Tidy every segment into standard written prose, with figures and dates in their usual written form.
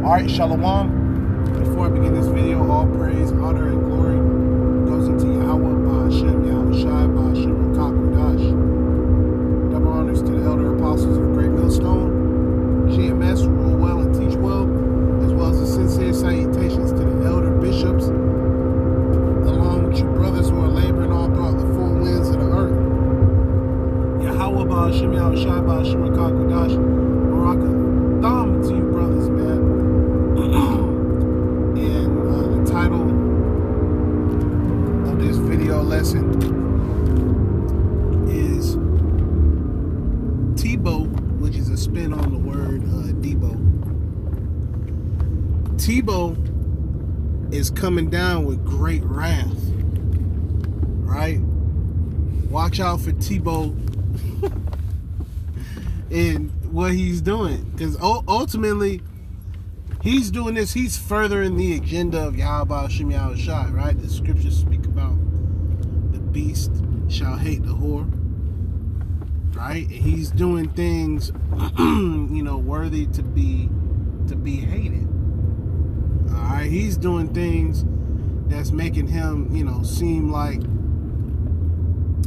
Alright, Shalom. Before I begin this video, all praise, honor, and glory goes into Yahweh, Ba'ashem, Yahushai, Ba'ashem, Kakwadash. Double honors to the elder apostles of Great Millstone, GMS, rule well and teach well, as well as the sincere salutations to the elder bishops, along with you brothers who are laboring all throughout the four winds of the earth. Yahweh, Ba'ashem, Yahushai, Ba'ashem, Kakwadash, Baraka Thumb to you brothers, man. And the title of this video lesson is Tebow, which is a spin on the word Debo. Tebow is coming down with great wrath, right? Watch out for Tebow and what he's doing, because ultimately he's doing this. He's furthering the agenda of Yahweh Shem Yahushai, right? The scriptures speak about the beast shall hate the whore, right? And he's doing things, worthy to be hated. All right, he's doing things that's making him, seem like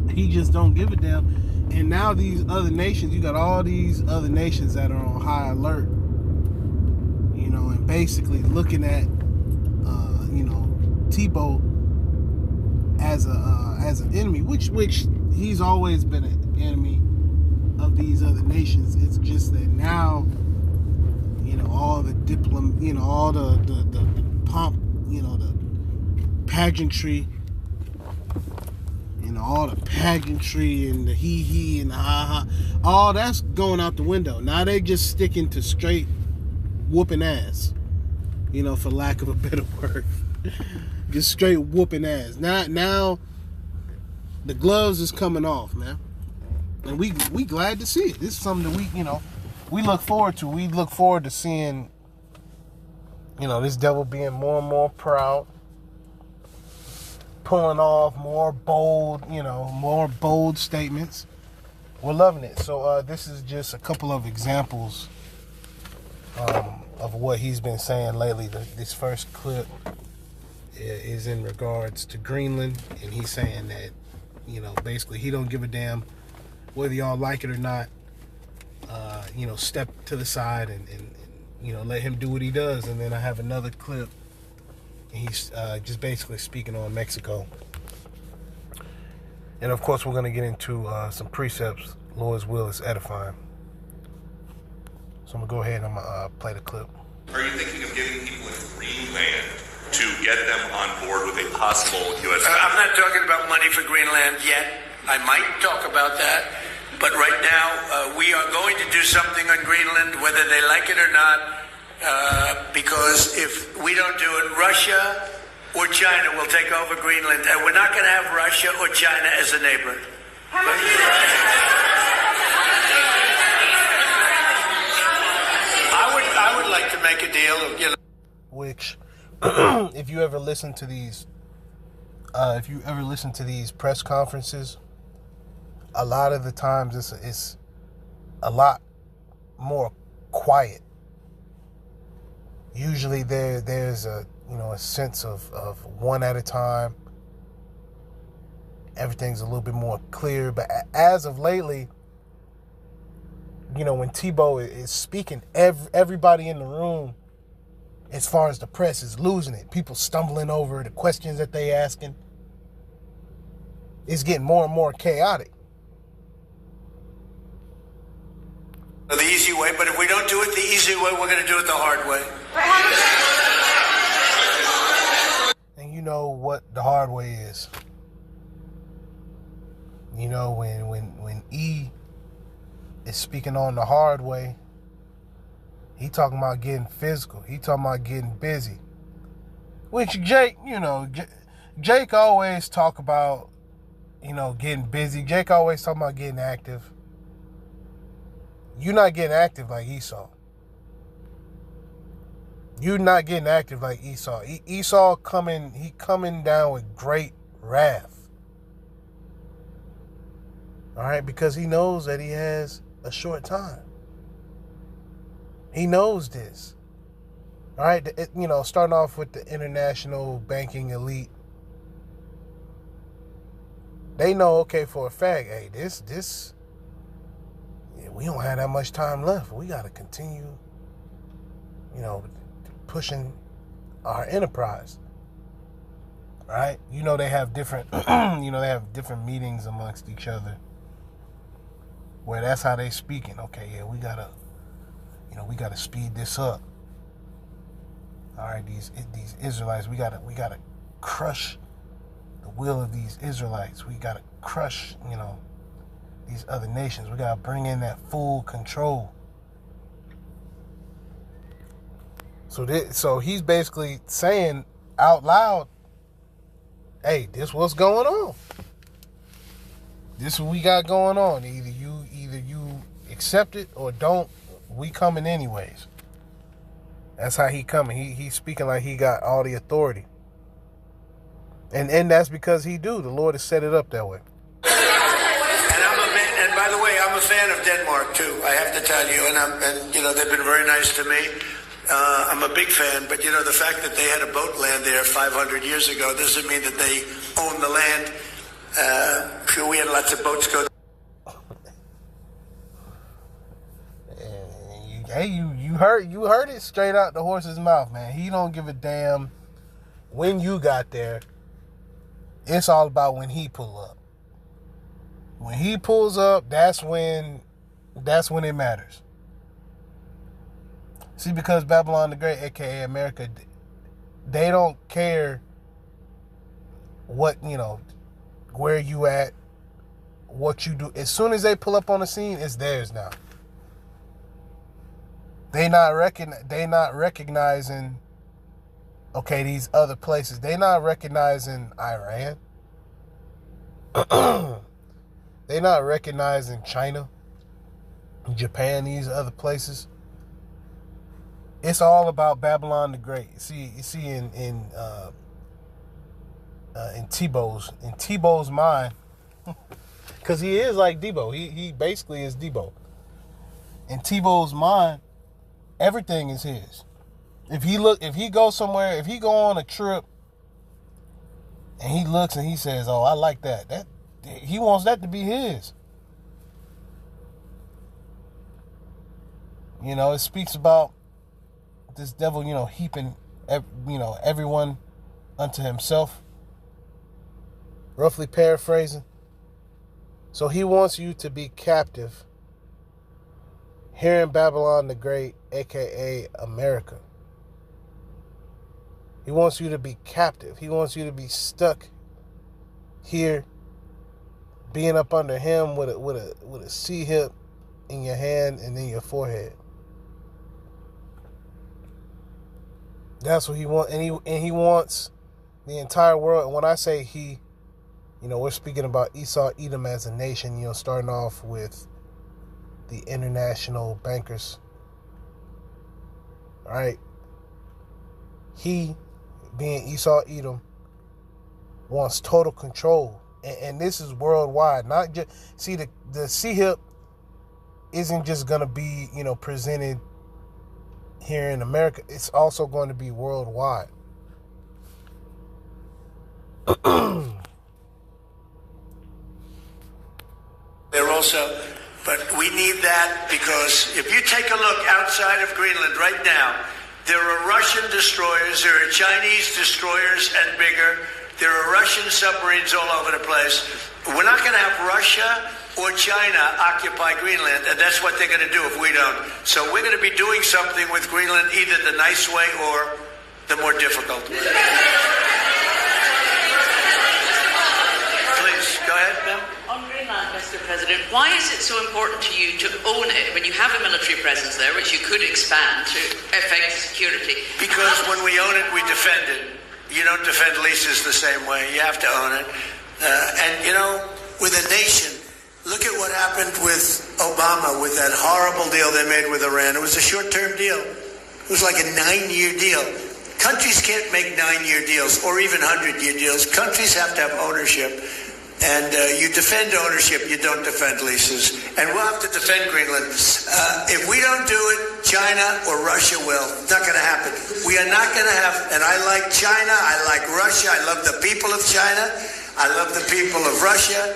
he just don't give a damn. And now these other nations, you got all these other nations that are on high alert, and basically looking at, Tebow as an enemy, which he's always been an enemy of these other nations. It's just that now, all the all the pomp, the pageantry. All the pageantry and the hee and the ha-ha, all that's going out the window. Now they just sticking to straight whooping ass, for lack of a better word. Just straight whooping ass. Now the gloves is coming off, man. And we glad to see it. This is something that we look forward to. We look forward to seeing, this devil being more and more proud, pulling off more bold statements. We're loving it. So this is just a couple of examples of what he's been saying lately. This first clip is in regards to Greenland, and he's saying that basically he don't give a damn whether y'all like it or not. Step to the side and let him do what he does. And then I have another clip. He's just basically speaking on Mexico. And of course, we're going to get into some precepts. Lord's will is edifying. So I'm going to go ahead and I'm going to play the clip. Are you thinking of giving people in Greenland to get them on board with a possible U.S. I'm not talking about money for Greenland yet. I might talk about that. But right now, we are going to do something on Greenland, whether they like it or not. Because if we don't do it, Russia or China will take over Greenland, and we're not going to have Russia or China as a neighbor. I would like to make a deal, Which, if you ever listen to these, press conferences, a lot of the times it's a lot more quiet. Usually there's a sense of one at a time. Everything's a little bit more clear. But as of lately, when Tebow is speaking, everybody in the room, as far as the press, is losing it. People stumbling over the questions that they asking. It's getting more and more chaotic. The easy way, but if we don't do it the easy way, we're going to do it the hard way. And you know what the hard way is. When E is speaking on the hard way, he talking about getting physical. He talking about getting busy. Which Jake, Jake always talk about, getting busy. Jake always talking about getting active. You're not getting active like Esau. You're not getting active like Esau. Esau coming down with great wrath. All right, because he knows that he has a short time. He knows this. All right, starting off with the international banking elite. They know, okay, for a fact, hey, we don't have that much time left. We got to continue, pushing our enterprise. Right? They have different, different meetings amongst each other where that's how they speaking. Okay, yeah, we gotta speed this up. All right, these Israelites, we gotta crush the will of these Israelites. We gotta crush, these other nations. We gotta bring in that full control. So he's basically saying out loud, hey, this what's going on. This is what we got going on. Either you accept it or don't. We coming anyways. That's how he coming. He's speaking like he got all the authority. And that's because he do. The Lord has set it up that way. And by the way, I'm a fan of Denmark too. I have to tell you, and they've been very nice to me. I'm a big fan, but the fact that they had a boat land there 500 years ago doesn't mean that they own the land. Sure, we had lots of boats go. Hey, you heard it straight out the horse's mouth, man. He don't give a damn when you got there. It's all about when he pull up. When he pulls up, that's when it matters. See, because Babylon the Great, aka America, they don't care what, where you at, what you do. As soon as they pull up on the scene, it's theirs now. They not recognizing, okay, these other places. They not recognizing Iran. They not recognizing China, Japan, these other places. It's all about Babylon the Great. You see in Tebow's mind, because he is like Debo. He basically is Debo. In Tebow's mind, everything is his. If he goes somewhere, if he go on a trip and he looks and he says, "Oh, I like that," he wants that to be his. It speaks about this devil, heaping, everyone unto himself. Roughly paraphrasing. So he wants you to be captive here in Babylon the Great, aka America. He wants you to be captive. He wants you to be stuck here, being up under him with a C-hip in your hand and in your forehead. That's what he wants, and he wants the entire world. And when I say he, we're speaking about Esau, Edom as a nation. Starting off with the international bankers. All right, he, being Esau, Edom, wants total control, and this is worldwide. Not just the C-hip isn't just gonna be presented here in America. It's also going to be worldwide. They're also, but we need that because if you take a look outside of Greenland right now, there are Russian destroyers, there are Chinese destroyers and bigger, there are Russian submarines all over the place. We're not going to have Russia or China occupy Greenland, and that's what they're going to do if we don't. So we're going to be doing something with Greenland, either the nice way or the more difficult way. Please, go ahead, ma'am. On Greenland, Mr. President, why is it so important to you to own it when you have a military presence there, which you could expand to affect security? Because when we own it, we defend it. You don't defend leases the same way. You have to own it. With a nation, look at what happened with Obama with that horrible deal they made with Iran. It was a short-term deal. It was like a 9-year deal. Countries can't make 9-year deals or even 100-year deals. Countries have to have ownership. And you defend ownership, you don't defend leases. And we'll have to defend Greenland. If we don't do it, China or Russia will. It's not going to happen. We are not going to have, and I like China, I like Russia, I love the people of China, I love the people of Russia.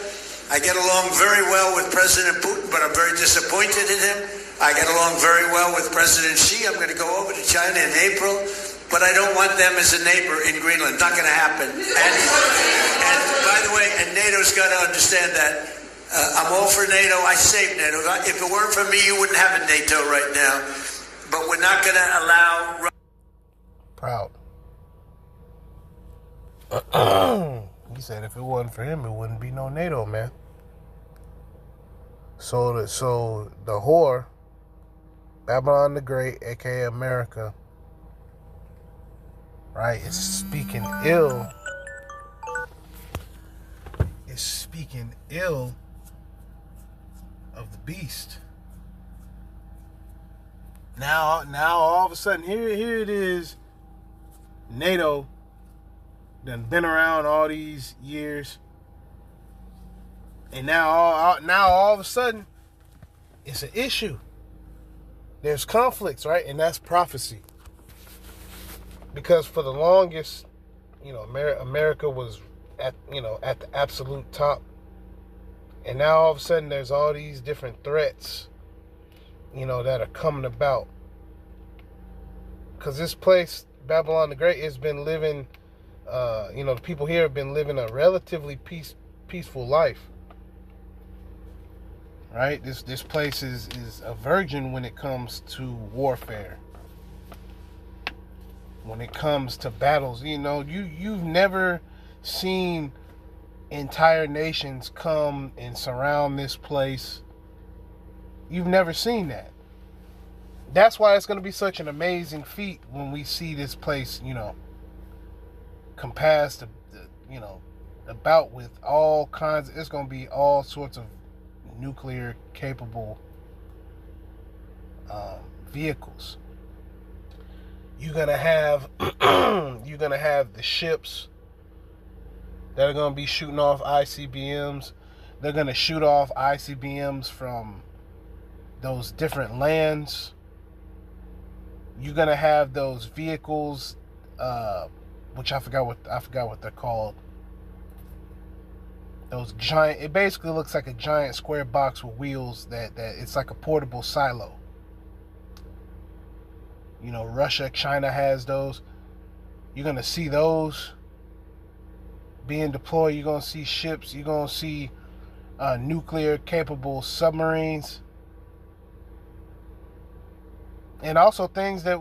I get along very well with President Putin, but I'm very disappointed in him. I get along very well with President Xi. I'm going to go over to China in April, but I don't want them as a neighbor in Greenland. Not going to happen. And by the way, and NATO's got to understand that. I'm all for NATO. I saved NATO. If it weren't for me, you wouldn't have a NATO right now. But we're not going to allow... Proud. He said if it wasn't for him, it wouldn't be no NATO, man. So the whore, Babylon the Great, aka America, right, is speaking ill. Is speaking ill of the beast. Now all of a sudden, here it is. NATO done been around all these years, and now all of a sudden, it's an issue. There's conflicts, right? And that's prophecy. Because for the longest, America was at the absolute top. And now all of a sudden there's all these different threats, that are coming about. Because this place, Babylon the Great, has been living, the people here have been living a relatively peaceful life. Right? This place is a virgin when it comes to warfare. When it comes to battles, you've never seen entire nations come and surround this place. You've never seen that. That's why it's going to be such an amazing feat when we see this place, compassed, about with all kinds. It's going to be all sorts of nuclear capable vehicles. You're gonna have the ships that are gonna be shooting off ICBMs. They're gonna shoot off ICBMs from those different lands. You're gonna have those vehicles, which I forgot what they're called. Those giant. It basically looks like a giant square box with wheels. That it's like a portable silo. Russia, China has those. You're going to see those being deployed. You're going to see ships. You're going to see nuclear-capable submarines. And also things that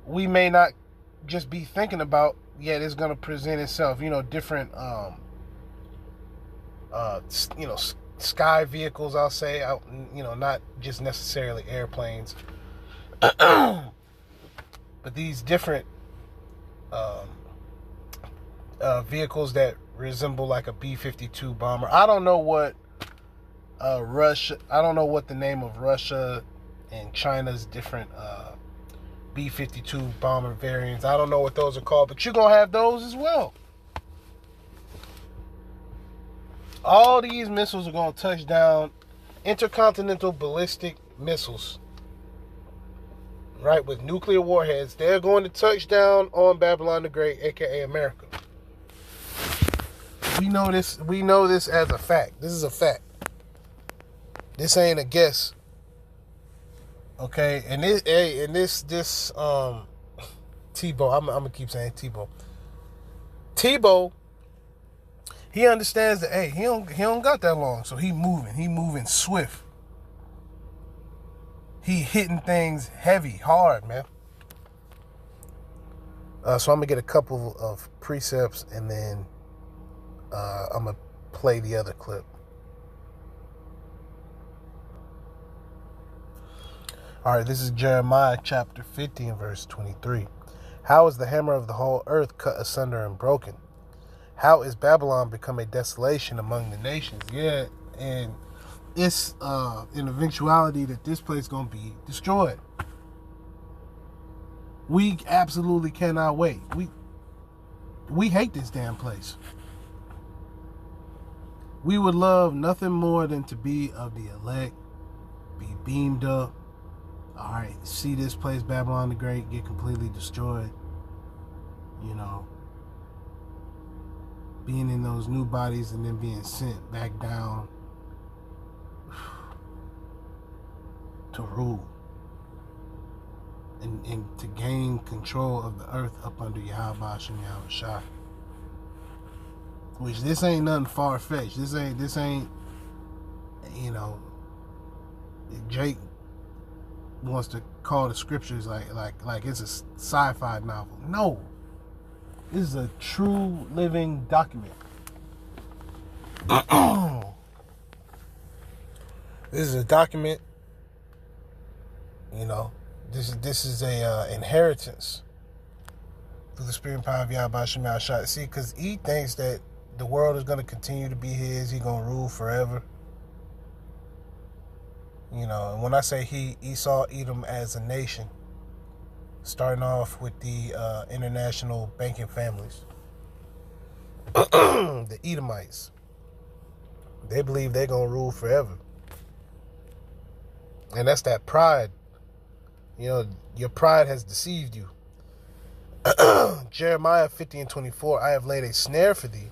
we may not just be thinking about, yet it's going to present itself. Different, sky vehicles, I'll say. Not just necessarily airplanes. But these different vehicles that resemble like a B-52 bomber. I don't know what Russia. I don't know what the name of Russia and China's different B-52 bomber variants. I don't know what those are called, but you're gonna have those as well. All these missiles are gonna touch down, intercontinental ballistic missiles. Right, with nuclear warheads, they're going to touch down on Babylon the Great, aka America. We know this as a fact. This is a fact. This ain't a guess. Okay, and this Tebow, I'm gonna keep saying Tebow. Tebow, he understands that he don't got that long, so he moving swift. He hitting things heavy, hard, man. So I'm going to get a couple of precepts, and then I'm going to play the other clip. All right, this is Jeremiah chapter 50 and verse 23. How is the hammer of the whole earth cut asunder and broken? How is Babylon become a desolation among the nations? Yeah, and it's an eventuality that this place is going to be destroyed. We absolutely cannot wait. We hate this damn place. We would love nothing more than to be of the elect, be beamed up, all right, see this place, Babylon the Great, get completely destroyed. You know, being in those new bodies and then being sent back down to rule and to gain control of the earth up under Yahweh Shem Yahushua. Which this ain't nothing far-fetched. This ain't, you know, Jake wants to call the scriptures like it's a sci-fi novel. No. This is a true living document. This is a document, you know. This is a inheritance through the spirit and power of Yahweh Shem Yahushua. See, because he thinks that the world is going to continue to be his. He's going to rule forever. You know, and when I say he saw Edom as a nation, starting off with the international banking families. The Edomites. They believe they're going to rule forever. And that's that pride. You know, your pride has deceived you. Jeremiah 50:24, I have laid a snare for thee,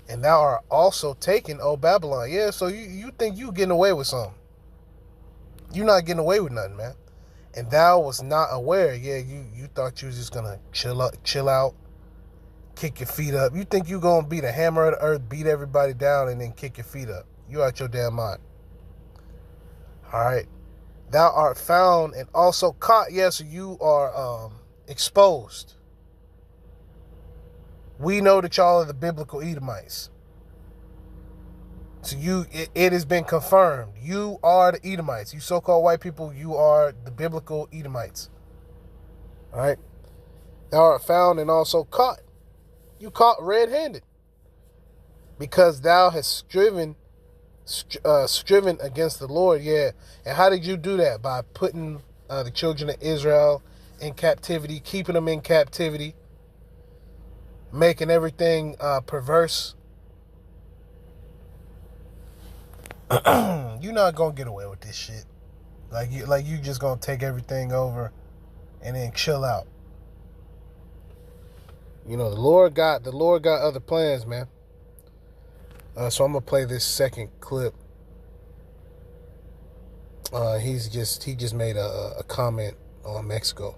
and thou art also taken, O Babylon. Yeah, so you think you getting away with something. You're not getting away with nothing, man. And thou was not aware. Yeah, you thought you was just gonna chill out, kick your feet up. You think you gonna be the hammer of the earth, beat everybody down, and then kick your feet up. You out your damn mind. All right. Thou art found and also caught. Yes, so you are exposed. We know that y'all are the biblical Edomites. So it has been confirmed. You are the Edomites. You so-called white people, you are the biblical Edomites. All right. Thou art found and also caught. You caught red-handed. Because thou hast striven against the Lord. Yeah. And how did you do that? By putting the children of Israel in captivity, keeping them in captivity, making everything perverse. You're not gonna get away with this shit. Like you just gonna take everything over and then chill out. You know, the Lord got other plans, man. So I'm gonna play this second clip. He just made a comment on Mexico.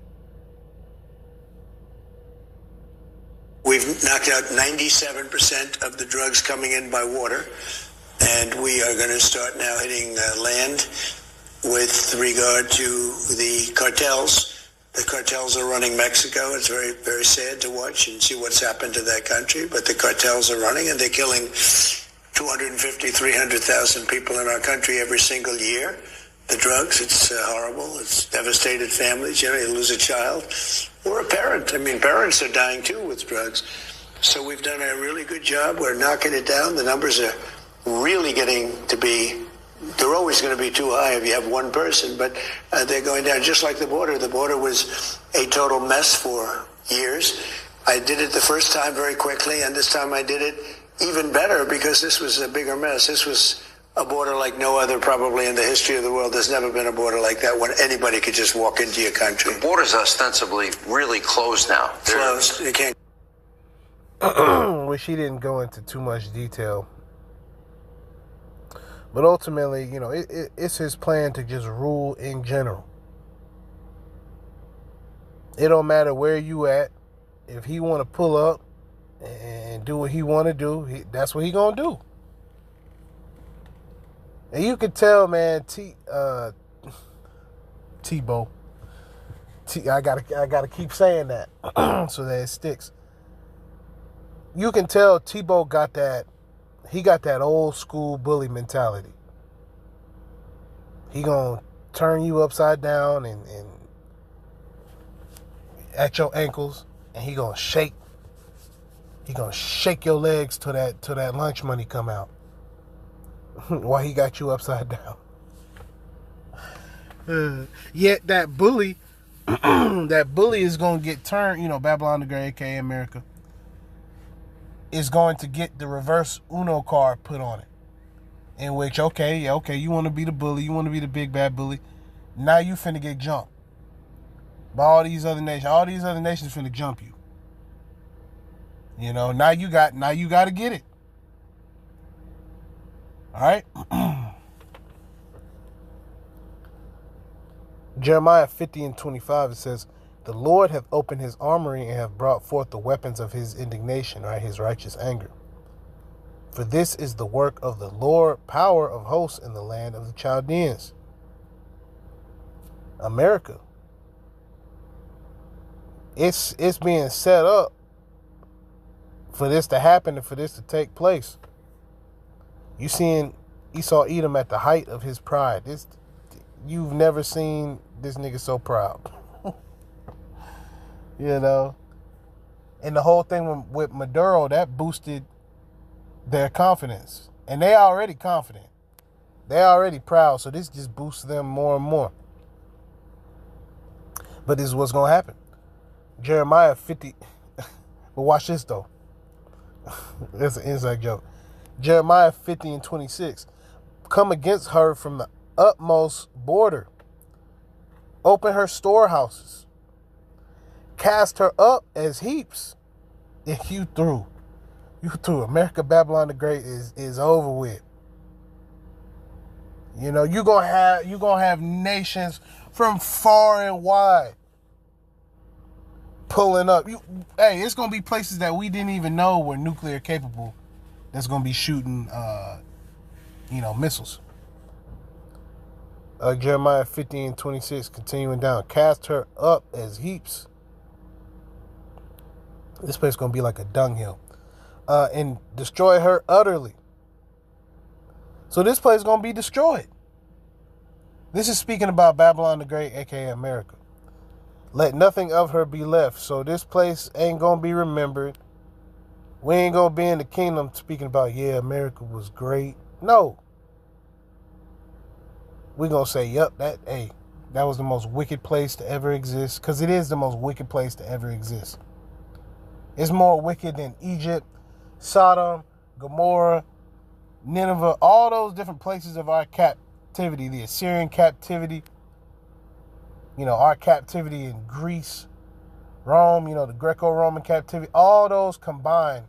We've knocked out 97% of the drugs coming in by water, and we are going to start now hitting land with regard to the cartels. The cartels are running Mexico. It's very, very sad to watch and see what's happened to that country, but the cartels are running, and they're killing 250,000, 300,000 people in our country every single year. The drugs, it's horrible. It's devastated families. You know, you lose a child or a parent. I mean, parents are dying too with drugs. So we've done a really good job. We're knocking it down. The numbers are really getting to be, they're always going to be too high if you have one person, but they're going down just like the border. The border was a total mess for years. I did it the first time very quickly, and this time I did it even better because this was a bigger mess. This was a border like no other probably in the history of the world. There's never been a border like that when anybody could just walk into your country. The border's ostensibly really closed now. Closed. You can't. Wish he didn't go into too much detail. But ultimately, you know, it's his plan to just rule in general. It don't matter where you at. If he want to pull up and do what he want to do, that's what he gonna do. And you can tell, man, Tebow. I gotta keep saying that so that it sticks. You can tell Tebow got that. He got that old school bully mentality. He gonna turn you upside down and at your ankles, and he gonna shake. He gonna shake your legs till that lunch money come out. While he got you upside down. Yet that bully is going to get turned, you know, Babylon the Great, aka America, is going to get the reverse Uno card put on it. In which, okay, you want to be the bully, you want to be the big bad bully. Now you finna get jumped by all these other nations. All these other nations finna jump you. You know, now you got to get it. All right. Jeremiah 50:25, it says, "The Lord hath opened his armory and hath brought forth the weapons of his indignation," right? His righteous anger. "For this is the work of the Lord, power of hosts in the land of the Chaldeans." America. It's being set up for this to happen and for this to take place. You seeing Esau Edom at the height of his pride. You've never seen this nigga so proud. You know? And the whole thing with Maduro, that boosted their confidence. And they already confident. They already proud, so this just boosts them more and more. But this is what's going to happen. Jeremiah 50. But watch this, though. That's an inside joke. Jeremiah 50:26. "Come against her from the utmost border. Open her storehouses. Cast her up as heaps." If you through. America, Babylon the Great is over with. You know, you're gonna have nations from far and wide pulling up. It's gonna be places that we didn't even know were nuclear capable that's gonna be shooting missiles. Jeremiah 50:26, continuing down. "Cast her up as heaps." This place is gonna be like a dunghill. "And destroy her utterly." So this place is gonna be destroyed. This is speaking about Babylon the Great, aka America. "Let nothing of her be left." So this place ain't gonna be remembered. We ain't gonna be in the kingdom speaking about, yeah, America was great. No. We're gonna say, yep, that was the most wicked place to ever exist. Because it is the most wicked place to ever exist. It's more wicked than Egypt, Sodom, Gomorrah, Nineveh, all those different places of our captivity, the Assyrian captivity, our captivity in Greece, Rome, the Greco-Roman captivity, all those combined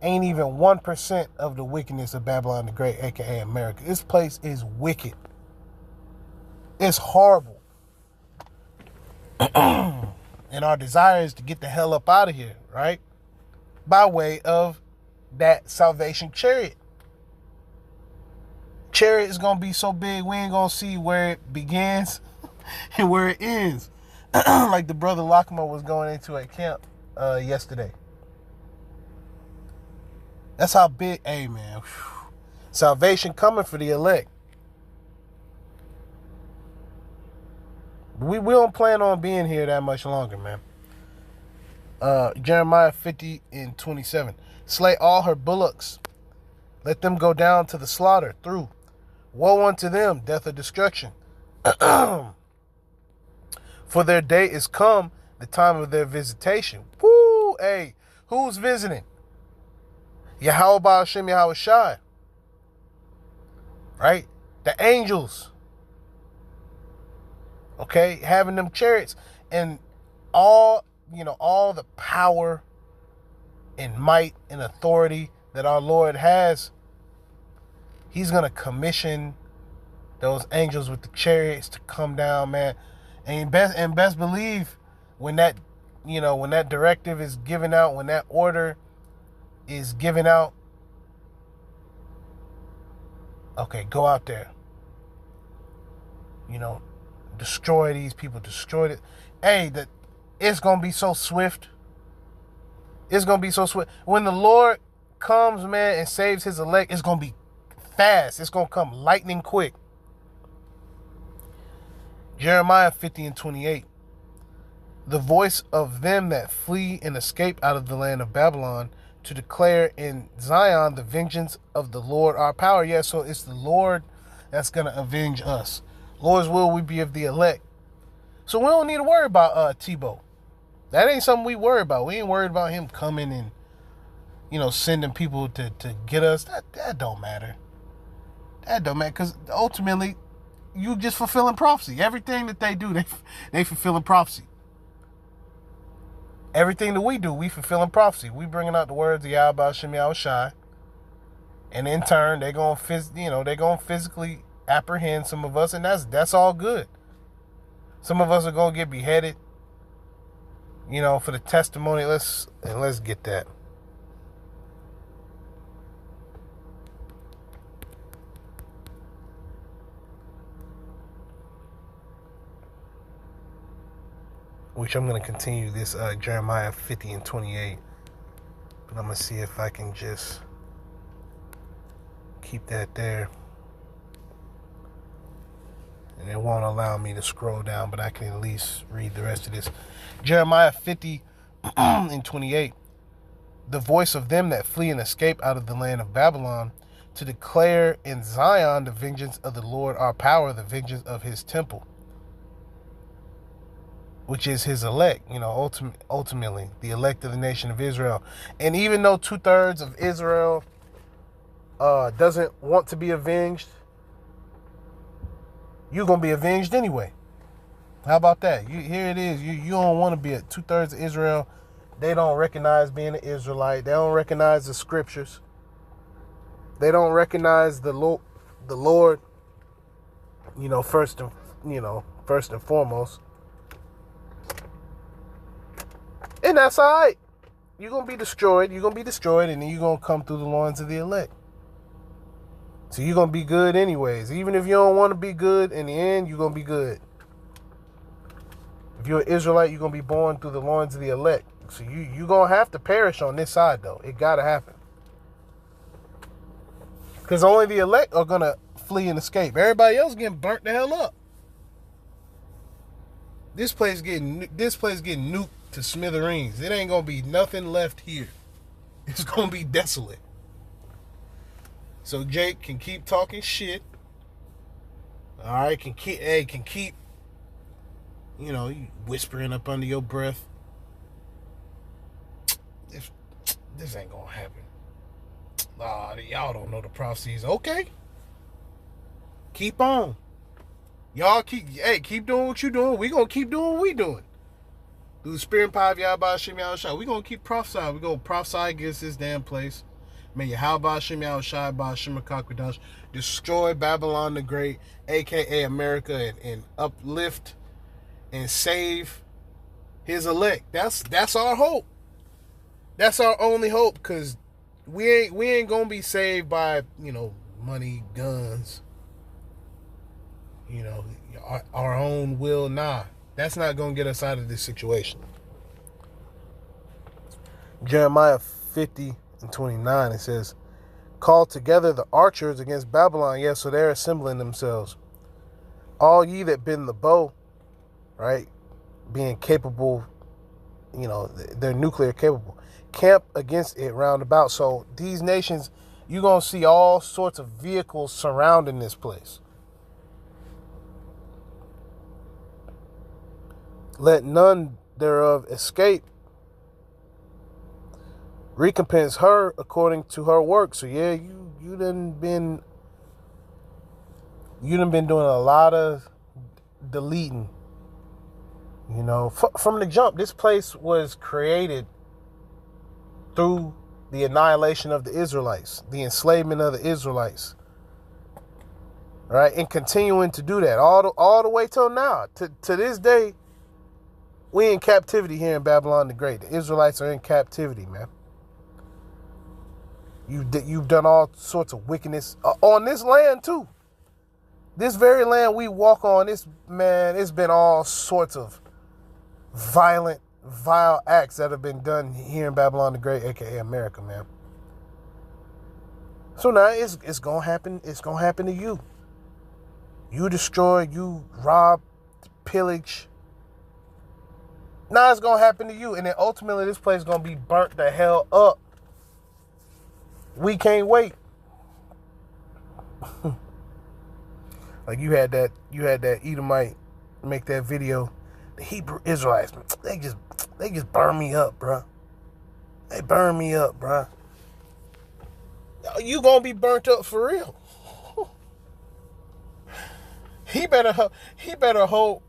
ain't even 1% of the wickedness of Babylon the Great, aka America. This place is wicked. It's horrible. And our desire is to get the hell up out of here, right? By way of that salvation chariot. Chariot is going to be so big, we ain't going to see where it begins and where it ends. Like the brother Lockmo was going into at camp yesterday. That's how big, man. Salvation coming for the elect. We don't plan on being here that much longer, man. Jeremiah 50:27. "Slay all her bullocks. Let them go down to the slaughter through. Woe unto them, death of destruction. For their day is come, the time of their visitation." Woo! Who's visiting? Yahweh Hashem Yahweh Shai. Right? The angels. Okay? Having them chariots. And all the power and might and authority that our Lord has, he's going to commission those angels with the chariots to come down, man. And best believe when that directive is given out, when that order is given out, okay, go out there. Destroy these people, destroy it. It's going to be so swift. It's going to be so swift. When the Lord comes, man, and saves his elect, it's going to be fast. It's going to come lightning quick. Jeremiah 50:28. "The voice of them that flee and escape out of the land of Babylon, to declare in Zion the vengeance of the Lord our power." Yeah, so it's the Lord that's going to avenge us. Lord's will we be of the elect. So we don't need to worry about Tebow. That ain't something we worry about. We ain't worried about him coming and, sending people to get us. That don't matter. That don't matter, because ultimately you just fulfilling prophecy. Everything that they do, they fulfilling prophecy. Everything that we do, we fulfilling prophecy. We bringing out the words of Yahweh Shem Shai, and in turn, they're gonna physically apprehend some of us, and that's all good. Some of us are gonna get beheaded, for the testimony. Let's get that. Which I'm going to continue this Jeremiah 50 and 28. But I'm going to see if I can just keep that there. And it won't allow me to scroll down, but I can at least read the rest of this. Jeremiah 50 and 28. The voice of them that flee and escape out of the land of Babylon, to declare in Zion the vengeance of the Lord our power, the vengeance of his temple, which is his elect, ultimately, the elect of the nation of Israel. And even though 2/3 of Israel doesn't want to be avenged, you're going to be avenged anyway. How about that? Here it is. You don't want to be at 2/3 of Israel. They don't recognize being an Israelite. They don't recognize the scriptures. They don't recognize the Lord, first and foremost. And that's all right. You're going to be destroyed. You're going to be destroyed, and then you're going to come through the loins of the elect. So you're going to be good anyways. Even if you don't want to be good, in the end, you're going to be good. If you're an Israelite, you're going to be born through the loins of the elect. So you're going to have to perish on this side, though. It got to happen. Because only the elect are going to flee and escape. Everybody else getting burnt the hell up. This place getting nuked to smithereens. It ain't gonna be nothing left here. It's gonna be desolate. So Jake can keep talking shit. All right, can keep you whispering up under your breath. This ain't gonna happen. Y'all don't know the prophecies. Okay, keep on. Y'all keep doing what you doing. We gonna keep doing what we doing. Through the spirit and power of Yahweh Shem Shai, we're going to keep prophesying. We're going to prophesy against this damn place. May Yahweh Shem Shai, Ba'Shem HaKadosh, destroy Babylon the Great, a.k.a. America, and uplift and save his elect. That's our hope. That's our only hope, because we ain't going to be saved by, money, guns, our own will, nah. That's not going to get us out of this situation. Jeremiah 50 and 29, it says, call together the archers against Babylon. Yes, so they're assembling themselves. All ye that bend the bow, right, being capable, they're nuclear capable. Camp against it round about. So these nations, you're going to see all sorts of vehicles surrounding this place. Let none thereof escape. Recompense her according to her work. So yeah, you done been doing a lot of deleting. From the jump, this place was created through the annihilation of the Israelites, the enslavement of the Israelites. Right? And continuing to do that all the way till now. To this day, we in captivity here in Babylon the Great. The Israelites are in captivity, man. You've done all sorts of wickedness on this land too. This very land we walk on, it's been all sorts of vile acts that have been done here in Babylon the Great, aka America, man. So now it's gonna happen. It's gonna happen to you. You destroy, you rob, pillage. Now it's going to happen to you. And then ultimately this place is going to be burnt the hell up. We can't wait. Like you had that Edomite make that video. The Hebrew Israelites, they just burn me up, bro. They burn me up, bro. You going to be burnt up for real. He better hope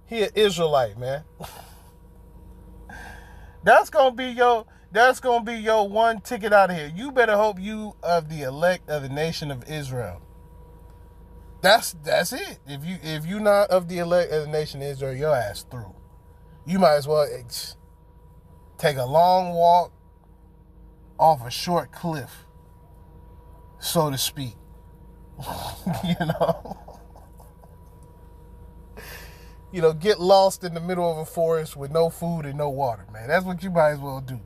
he an Israelite, man. That's gonna be your one ticket out of here. You better hope you of the elect of the nation of Israel. That's it. If you not of the elect of the nation of Israel, your ass through. You might as well take a long walk off a short cliff, so to speak. Get lost in the middle of a forest with no food and no water, man. That's what you might as well do.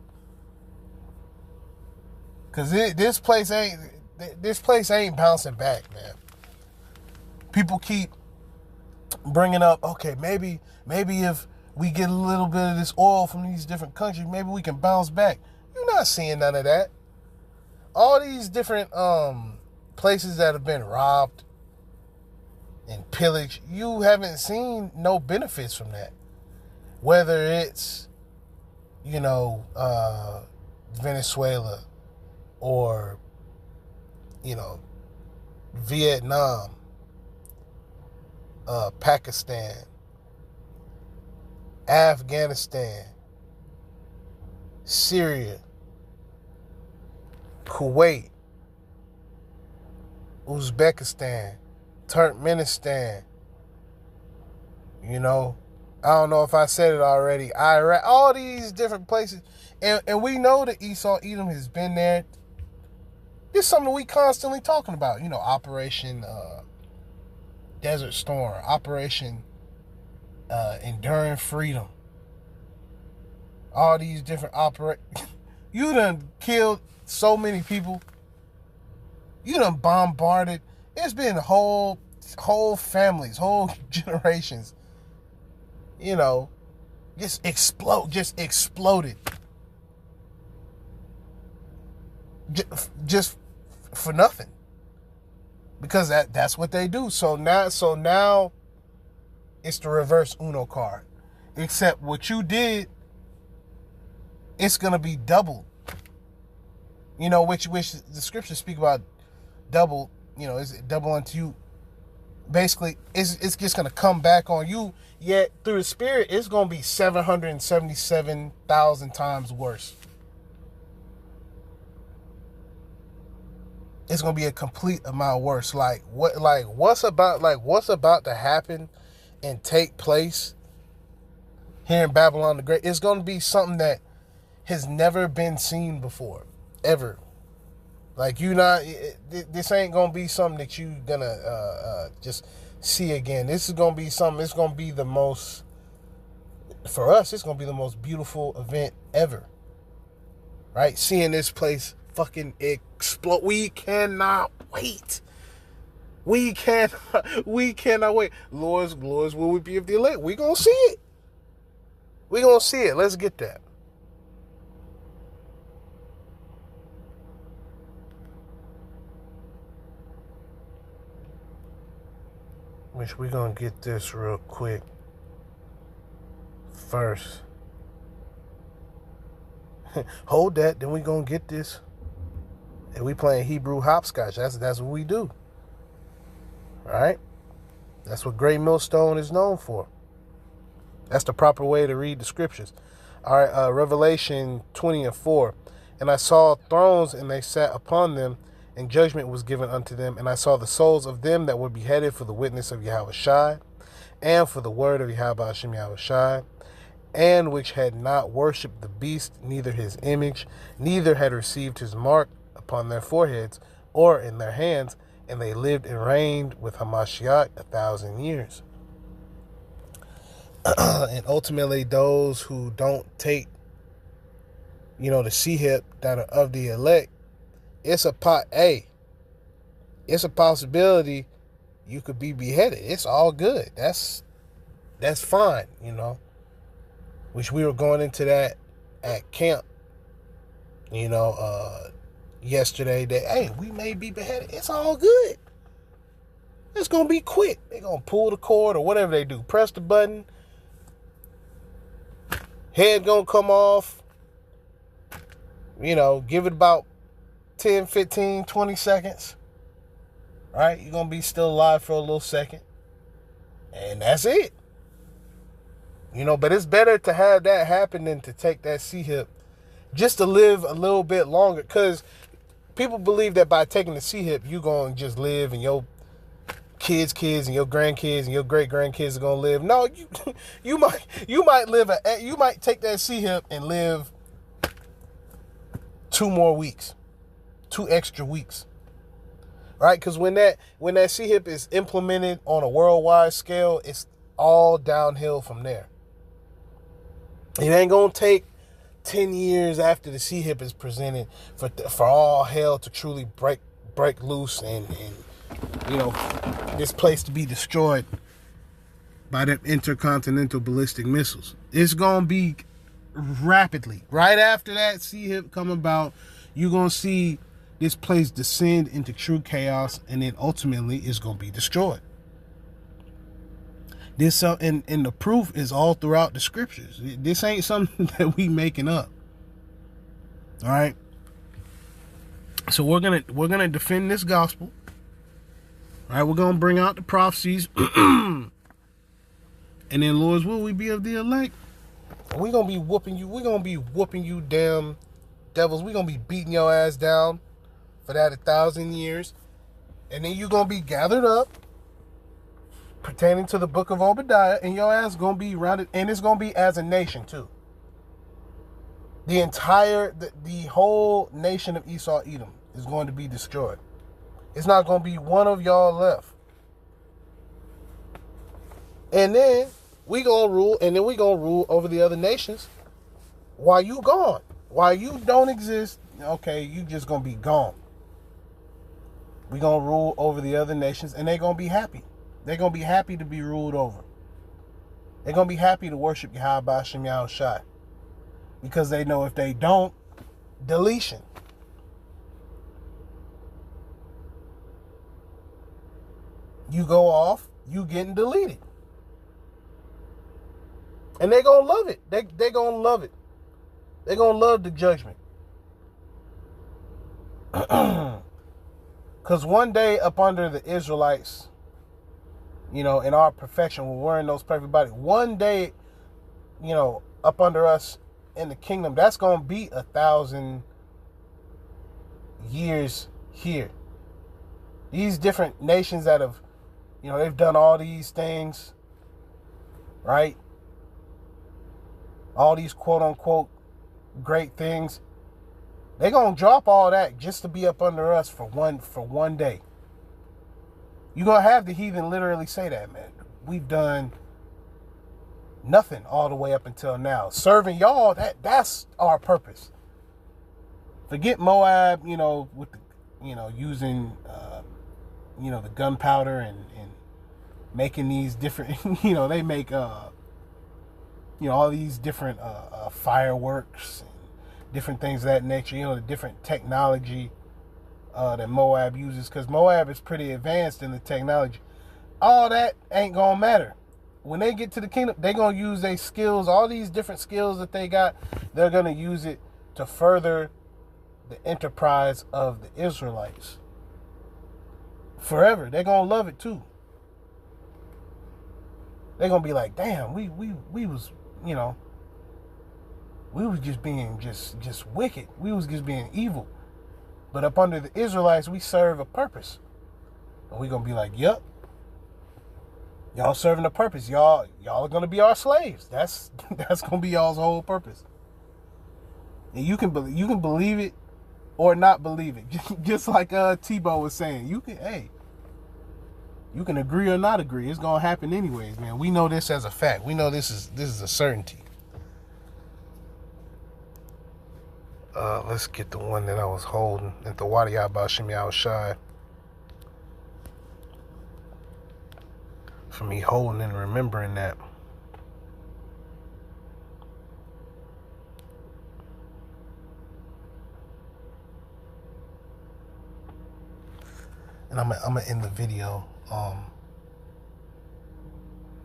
Cause this place ain't bouncing back, man. People keep bringing up, okay, maybe if we get a little bit of this oil from these different countries, maybe we can bounce back. You're not seeing none of that. All these different places that have been robbed and pillaged, you haven't seen no benefits from that. Whether it's, Venezuela or, Vietnam, Pakistan, Afghanistan, Syria, Kuwait, Uzbekistan, Turkmenistan, I don't know if I said it already, Iraq, all these different places. And we know that Esau Edom has been there. This is something we constantly talking about, Operation Desert Storm, Operation Enduring Freedom. All these different You done killed so many people. You done bombarded. It's been whole families, whole generations. Just exploded. Just for nothing. Because that's what they do. So now it's the reverse Uno card. Except what you did, it's gonna be doubled. Which the scriptures speak about double, is double unto you. Basically, it's just gonna come back on you, yet through the spirit, it's gonna be 777,000 times worse. It's gonna be a complete amount worse. What's about to happen and take place here in Babylon the Great? It's gonna be something that has never been seen before, ever. This ain't gonna be something that you gonna just see again. This is gonna be something. It's gonna be the most, for us, it's gonna be the most beautiful event ever. Right? Seeing this place fucking explode. We cannot wait. We cannot wait. Lord's will we be of the elect? We gonna see it. We gonna see it. Let's get that. Which we gonna get this real quick first. Hold that, then we gonna get this. And we playing Hebrew hopscotch. That's what we do. Alright? That's what Great Millstone is known for. That's the proper way to read the scriptures. Alright, Revelation 20:4. And I saw thrones, and they sat upon them, and judgment was given unto them. And I saw the souls of them that were beheaded for the witness of Yahushua, and for the word of Yahweh Hashem Yahushua, and which had not worshipped the beast, neither his image, neither had received his mark upon their foreheads or in their hands, and they lived and reigned with Hamashiach 1,000 years. And ultimately, those who don't take, the Sehip that are of the elect, it's a possibility you could be beheaded. It's all good. That's fine, Which we were going into that at camp, yesterday, that, hey, we may be beheaded. It's all good. It's going to be quick. They're going to pull the cord or whatever they do. Press the button. Head going to come off. Give it about 10, 15, 20 seconds. All right? You're going to be still alive for a little second. And that's it. You know, but it's better to have that happen than to take that C-hip just to live a little bit longer. Because people believe that by taking the C-hip, you're going to just live and your kids and your grandkids and your great-grandkids are going to live. No, you might take that C-hip and live 2 more weeks, 2 extra weeks. Right? Because when that C-hip is implemented on a worldwide scale, it's all downhill from there. It ain't going to take 10 years after the C-hip is presented for all hell to truly break loose and you know, this place to be destroyed by the intercontinental ballistic missiles. It's going to be rapidly. Right after that C-hip come about, you're going to see this place descend into true chaos, and then ultimately it's going to be destroyed. This and the proof is all throughout the scriptures. This ain't something that we making up. All right. So we're gonna defend this gospel. All right. We're gonna bring out the prophecies, and then Lord's will we be of the elect. We're gonna be whooping you. We're gonna be whooping you, damn devils. We're gonna be beating your ass down for that 1,000 years, and then you're gonna be gathered up, pertaining to the book of Obadiah, and your ass gonna be rounded, and it's gonna be as a nation too. The whole nation of Esau, Edom is going to be destroyed. It's not gonna be one of y'all left. And then we gonna rule over the other nations while you gone. While you don't exist, okay, you just gonna be gone. We gonna rule over the other nations, and they gonna be happy. They're going to be happy to be ruled over. They're going to be happy to worship Yahweh Shem Yahushai. Because they know if they don't, deletion. You go off, you getting deleted. And they're going to love it. They're going to love it. They're going to love the judgment. Because one day up under the Israelites, you know, in our perfection, when we're in those perfect bodies, one day, you know, up under us in the kingdom, that's going to be 1,000 years here. These different nations that have, you know, they've done all these things, right? All these quote unquote great things. They're going to drop all that just to be up under us for one day. You're going to have the heathen literally say that, man. We've done nothing all the way up until now. Serving y'all, that's our purpose. Forget Moab, you know, with the, you know, using, you know, the gunpowder and making these different, you know, they make, you know, all these different fireworks and different things of that nature, you know, the different technology that Moab uses, because Moab is pretty advanced in the technology. All that ain't gonna matter. When they get to the kingdom, they're gonna use their skills, all these different skills that they got, they're gonna use it to further the enterprise of the Israelites. Forever. They're gonna love it too. They're gonna be like, damn, we was, you know, we was just being just wicked. We was just being evil. But up under the Israelites, we serve a purpose. And we're going to be like, yep. Y'all serving a purpose. Y'all are going to be our slaves. That's going to be y'all's whole purpose. And you can believe it or not believe it. Just like Tebow was saying. You can agree or not agree. It's going to happen anyways, man. We know this as a fact. We know this is a certainty. Let's get the one that I was holding at the Wadi Yahweh Shem Yahushai. For me holding and remembering that. And I'm gonna end the video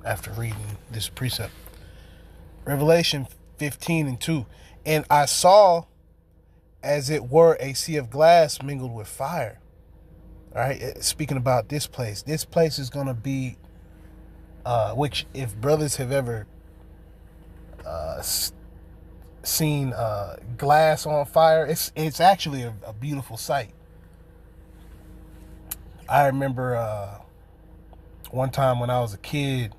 after reading this precept. Revelation 15:2. And I saw, as it were, a sea of glass mingled with fire. All right, speaking about this place is going to be which if brothers have ever seen glass on fire, it's actually a beautiful sight. I remember one time when I was a kid,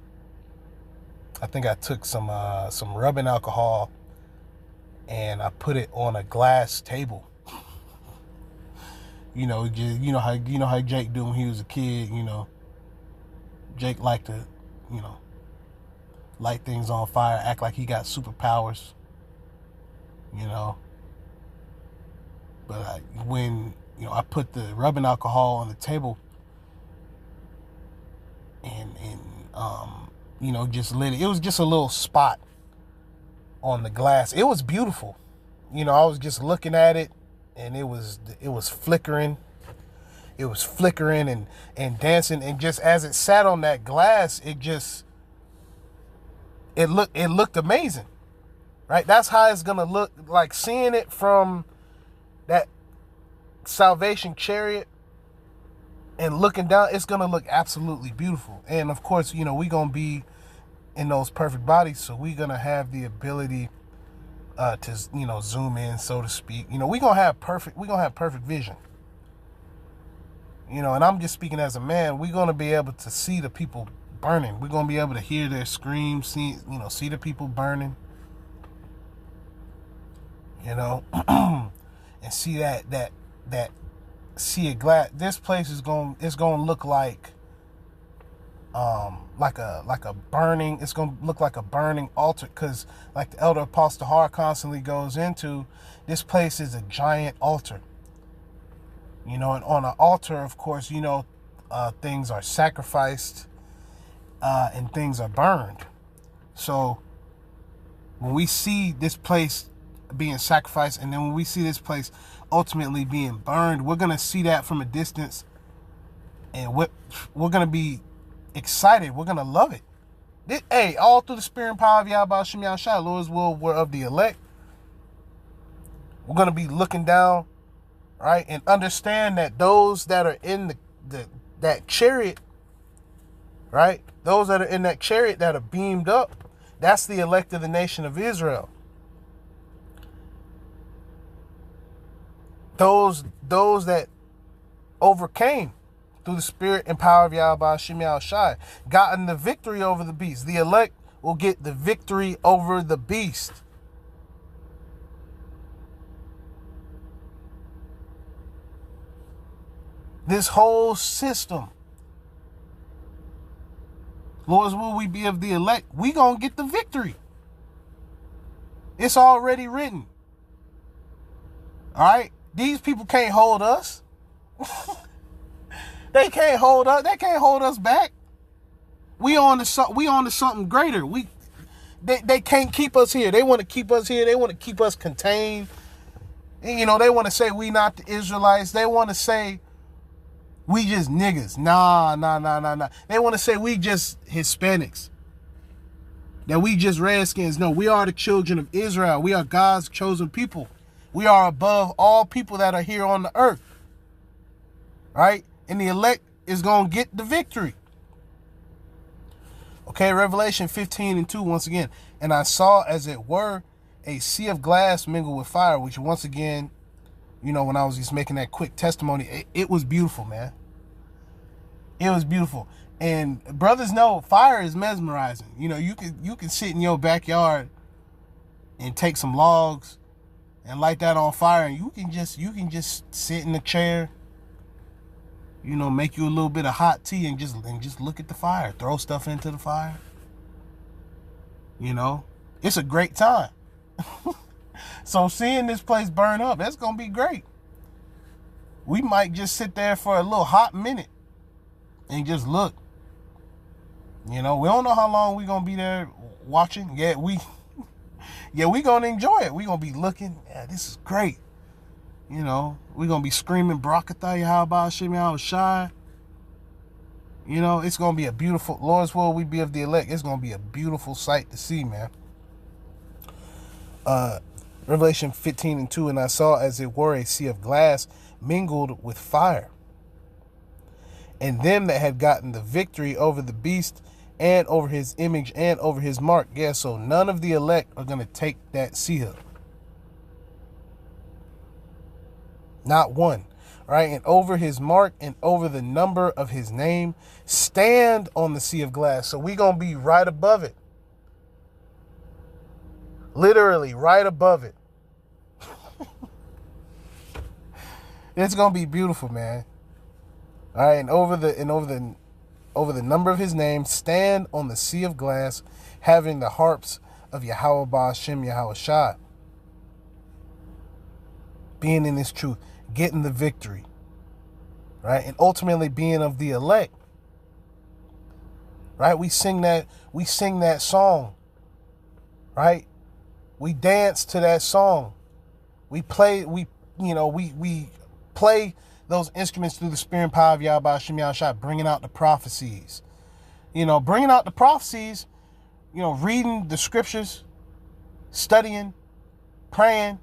I think I took some rubbing alcohol and I put it on a glass table. You know how Jake do when he was a kid. You know, Jake liked to, light things on fire, act like he got superpowers. You know, but when I put the rubbing alcohol on the table and just lit it. It was just a little spot on the glass. It was beautiful. I was just looking at it, and it was flickering. It was flickering and dancing, and just as it sat on that glass, it looked amazing. Right? That's how it's gonna look, like seeing it from that Salvation Chariot and looking down, it's gonna look absolutely beautiful. And of course, we're gonna be in those perfect bodies, so we're gonna have the ability to zoom in, so to speak. We're gonna have perfect vision. And I'm just speaking as a man. We're gonna be able to see the people burning. We're gonna be able to hear their screams, see the people burning. And see that sea of glass. This place is going to look like a burning. It's going to look like a burning altar, because like the Elder Apostle Har constantly goes into, this place is a giant altar. And on an altar, of course, things are sacrificed and things are burned. So when we see this place being sacrificed, and then when we see this place ultimately being burned, we're going to see that from a distance, and we're going to be excited. We're going to love it. Hey, all through the spirit and power of Yahweh Shem Yahushua, Lord's will, we're of the elect. We're going to be looking down, right, and understand that those that are in that chariot, right, those that are in that chariot that are beamed up, that's the elect of the nation of Israel. Those that overcame through the spirit and power of Yahweh Shem Yahushua, gotten the victory over the beast. The elect will get the victory over the beast. This whole system, Lord's will we be of the elect, we gonna get the victory. It's already written. All right? These people can't hold us. They can't hold us. They can't hold us back. We on to something greater. They can't keep us here. They want to keep us here. They want to keep us contained. And, they want to say we not the Israelites. They want to say we just niggas. Nah. They want to say we just Hispanics. That we just Redskins. No, we are the children of Israel. We are God's chosen people. We are above all people that are here on the earth. Right? And the elect is going to get the victory. Okay, Revelation 15:2 once again. And I saw as it were a sea of glass mingled with fire, which once again, when I was just making that quick testimony, it was beautiful, man. It was beautiful. And brothers know fire is mesmerizing. You can sit in your backyard and take some logs and light that on fire, and you can just sit in the chair, make you a little bit of hot tea and just look at the fire, throw stuff into the fire. It's a great time. So seeing this place burn up, that's gonna be great. We might just sit there for a little hot minute and just look. We don't know how long we're gonna be there watching. We gonna enjoy it. We gonna be looking. Yeah, this is great. We're gonna be screaming Barakatah Yahweh Shem Yahushua. It's gonna be a beautiful, Lord's will we be of the elect. It's gonna be a beautiful sight to see, man. Revelation 15:2, and I saw as it were a sea of glass mingled with fire, and them that had gotten the victory over the beast and over his image and over his mark. Yeah, so none of the elect are going to take that seal. Not one. Right? And over his mark and over the number of his name, stand on the sea of glass. So we're going to be right above it. Literally right above it. It's going to be beautiful, man. All right, and over the number of his name, stand on the sea of glass, having the harps of Yahweh Ba'ashem Yahweh Shai. Being in this truth, getting the victory. Right? And ultimately being of the elect. Right? We sing that song. Right? We dance to that song. We play those instruments through the spirit and power of Yahweh Hashem Yahweh Shai, bringing out the prophecies. Bringing out the prophecies, reading the scriptures, studying, praying,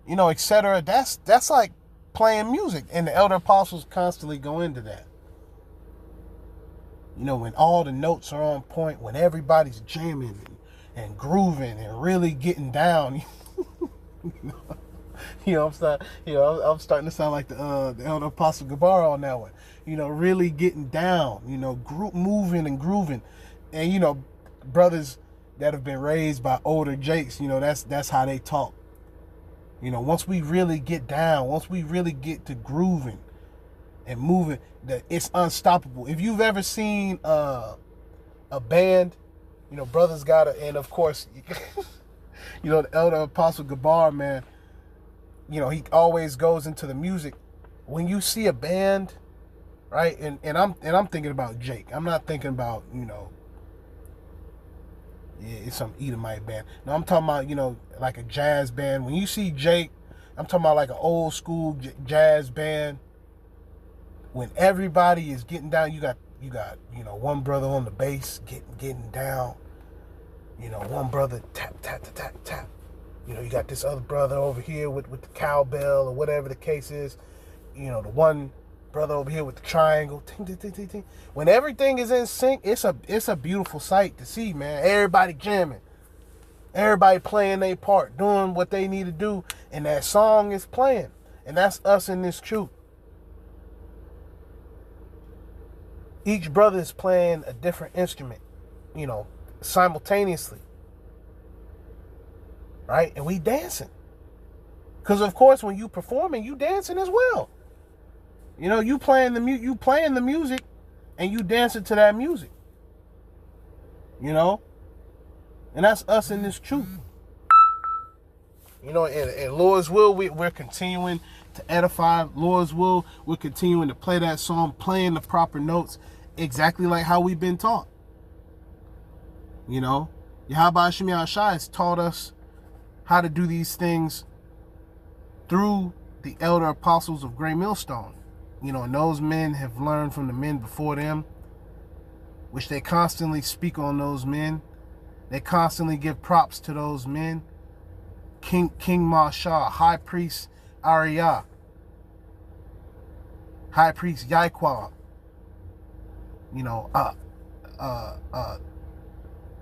etc. That's like playing music. And the elder apostles constantly go into that. When all the notes are on point, when everybody's jamming and grooving and really getting down. I'm starting to sound like the elder apostle Gabar on that one. Really getting down. Moving and grooving, and brothers that have been raised by older Jakes. That's how they talk. Once we really get down, once we really get to grooving and moving, that it's unstoppable. If you've ever seen a band, brothers and of course, the elder apostle Gabar, man. He always goes into the music. When you see a band, right? And I'm thinking about Jake. I'm not thinking about, it's some Edomite band. No, I'm talking about, like a jazz band. When you see Jake, I'm talking about like an old school jazz band. When everybody is getting down, you got one brother on the bass getting down. One brother tap tap tap tap tap. You got this other brother over here with the cowbell or whatever the case is. The one brother over here with the triangle. Ting, ting, ting, ting, ting. When everything is in sync, it's a beautiful sight to see, man. Everybody jamming. Everybody playing their part, doing what they need to do. And that song is playing. And that's us in this truth. Each brother is playing a different instrument, simultaneously. Right? And we dancing. Because of course when you performing, you dancing as well. You playing the music and you dancing to that music. And that's us in this truth. And Lord's will, we're continuing to edify. Lord's will, we're continuing to play that song, playing the proper notes, exactly like how we've been taught. Yahweh Hashem Yahweh Shai has taught us how to do these things through the elder apostles of Great Millstone. And those men have learned from the men before them, which they constantly speak on those men. They constantly give props to those men. King Mashah, High Priest Ariah, High Priest Yaiqua,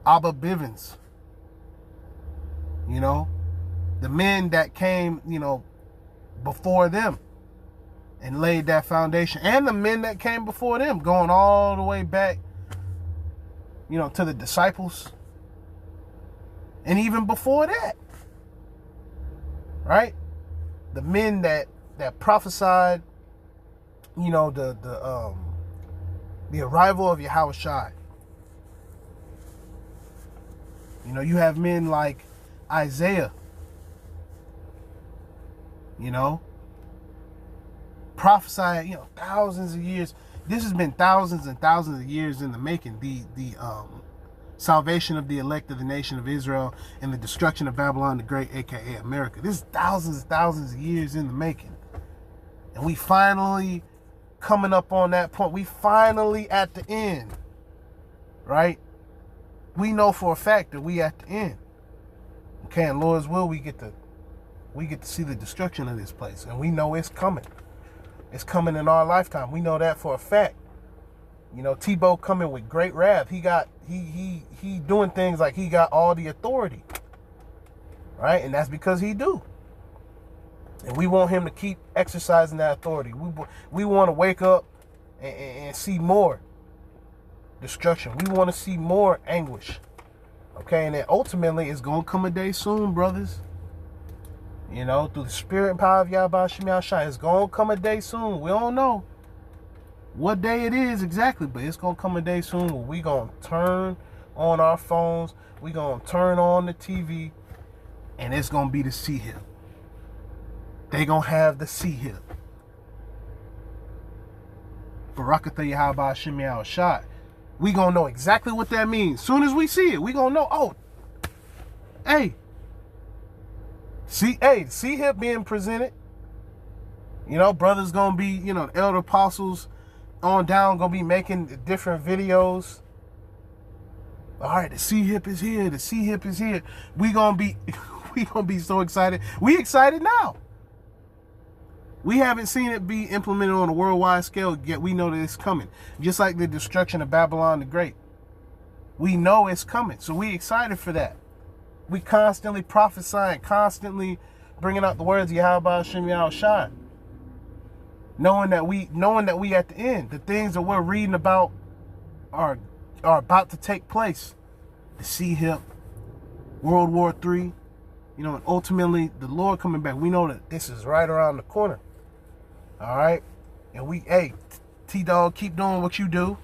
Abba Bivens, the men that came, before them and laid that foundation, and the men that came before them, going all the way back, to the disciples, and even before that, right? The men that prophesied, the arrival of Yahweh Shai. You have men like Isaiah, prophesied, thousands of years. This has been thousands and thousands of years in the making. The salvation of the elect of the nation of Israel and the destruction of Babylon the Great, aka America. This is thousands and thousands of years in the making. And we finally coming up on that point. We finally at the end, right? We know for a fact that we at the end. Okay, and Lord's will, we get to see the destruction of this place, and we know it's coming. It's coming in our lifetime. We know that for a fact. You know, Tebow coming with great wrath. He doing things like he got all the authority. Right? And that's because he do. And we want him to keep exercising that authority. We want to wake up and see more destruction. We want to see more anguish. Okay? And then ultimately, it's going to come a day soon, brothers. You know, through the spirit and power of Yahweh Shem Yahushua. It's going to come a day soon. We don't know what day it is exactly, but it's going to come a day soon where we going to turn on our phones. We going to turn on the TV, and it's going to be the sea hip. They going to have the sea hip. Barakatha Yahweh Shem Yahushua. We going to know exactly what that means. Soon as we see it, we going to know, oh, hey, the sea hip being presented. You know, brothers going to be, you know, the elder apostles on down going to be making different videos. All right, the sea hip is here. The sea hip is here. We going to be so excited. We excited now. We haven't seen it be implemented on a worldwide scale, yet we know that it's coming. Just like the destruction of Babylon the Great. We know it's coming, so we excited for that. We constantly prophesying, constantly bringing out the words of Yahweh Shem Yahushua. Knowing that we at the end, the things that we're reading about are about to take place. The sea hip, World War III, you know, and ultimately the Lord coming back. We know that this is right around the corner. All right, and hey, T-Dog, keep doing what you do.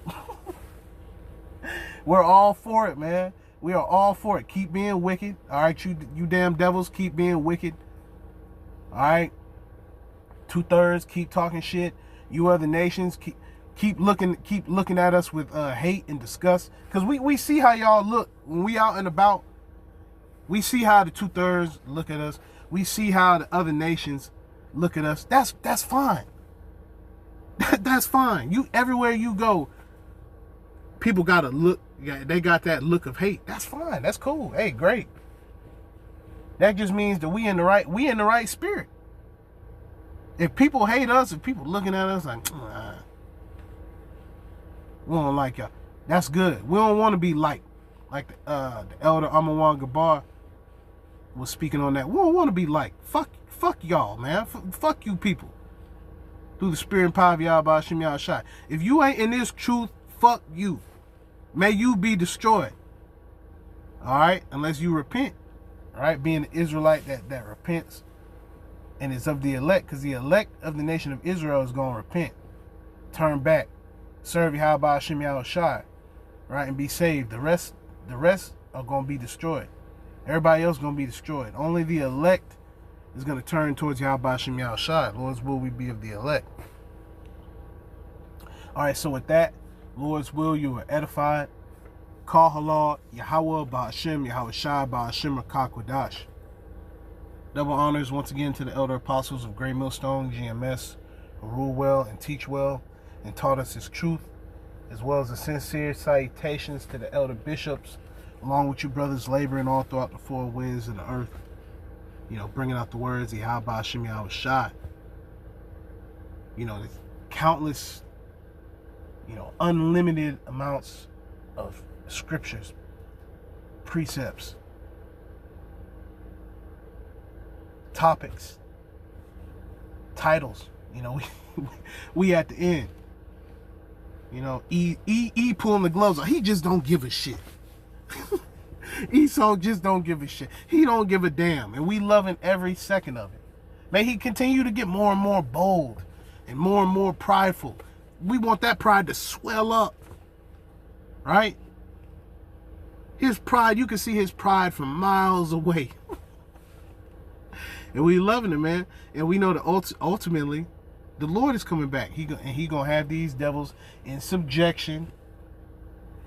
We're all for it, man. We are all for it. Keep being wicked. All right, you damn devils, keep being wicked. All right. 2/3, keep talking shit. You other nations, keep looking at us with hate and disgust. Because we see how y'all look when we out and about. We see how the 2/3 look at us. We see how the other nations look at us. That's fine. That's fine. You everywhere you go, people gotta look. They got that look of hate. That's fine. That's cool. Hey, great. That just means that we in the right spirit. If people hate us, if people looking at us like, we don't like y'all, that's good. We don't want to be like the elder Amawan Gabar was speaking on that. We don't want to be like, fuck y'all, man. Fuck you people. Through the spirit and power of Yahweh Shem Yahushua. If you ain't in this truth, fuck you. May you be destroyed. All right, unless you repent. All right, being an Israelite that repents and is of the elect, because the elect of the nation of Israel is going to repent, turn back, serve Yahweh Shem Yahushua, right, and be saved. The rest are going to be destroyed. Everybody else is going to be destroyed. Only the elect is going to turn towards Yahweh Shem Yahushua. Lord's will we be of the elect. All right, so with that, Lord's will, you are edified. Call halal, Yahweh Ba'ashem, Yahweh Shai Ba'ashem Rakakwadash. Double honors once again to the elder apostles of Great Millstone, GMS, who rule well and teach well and taught us his truth, as well as the sincere salutations to the elder bishops, along with you brothers laboring all throughout the four winds of the earth, you know, bringing out the words of Yahweh Shem Yahushua. You know, there's countless, you know, unlimited amounts of scriptures, precepts, topics, titles. You know, we at the end. You know, E pulling the gloves off. He just don't give a shit. Esau just don't give a shit. He don't give a damn. And we loving every second of it. May he continue to get more and more bold and more prideful. We want that pride to swell up. Right? His pride, you can see his pride from miles away. And we loving it, man. And we know that ultimately the Lord is coming back. He gonna have these devils in subjection.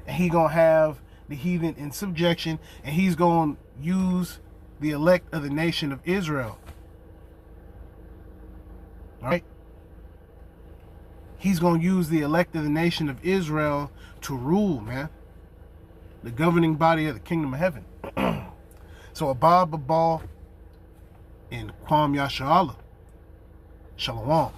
And he gonna have the heathen in subjection. And he's gonna use the elect of the nation of Israel. All right? He's gonna use the elect of the nation of Israel to rule, man. The governing body of the kingdom of heaven. So Abba Babal and Kwam Yasha Allah. Shalom.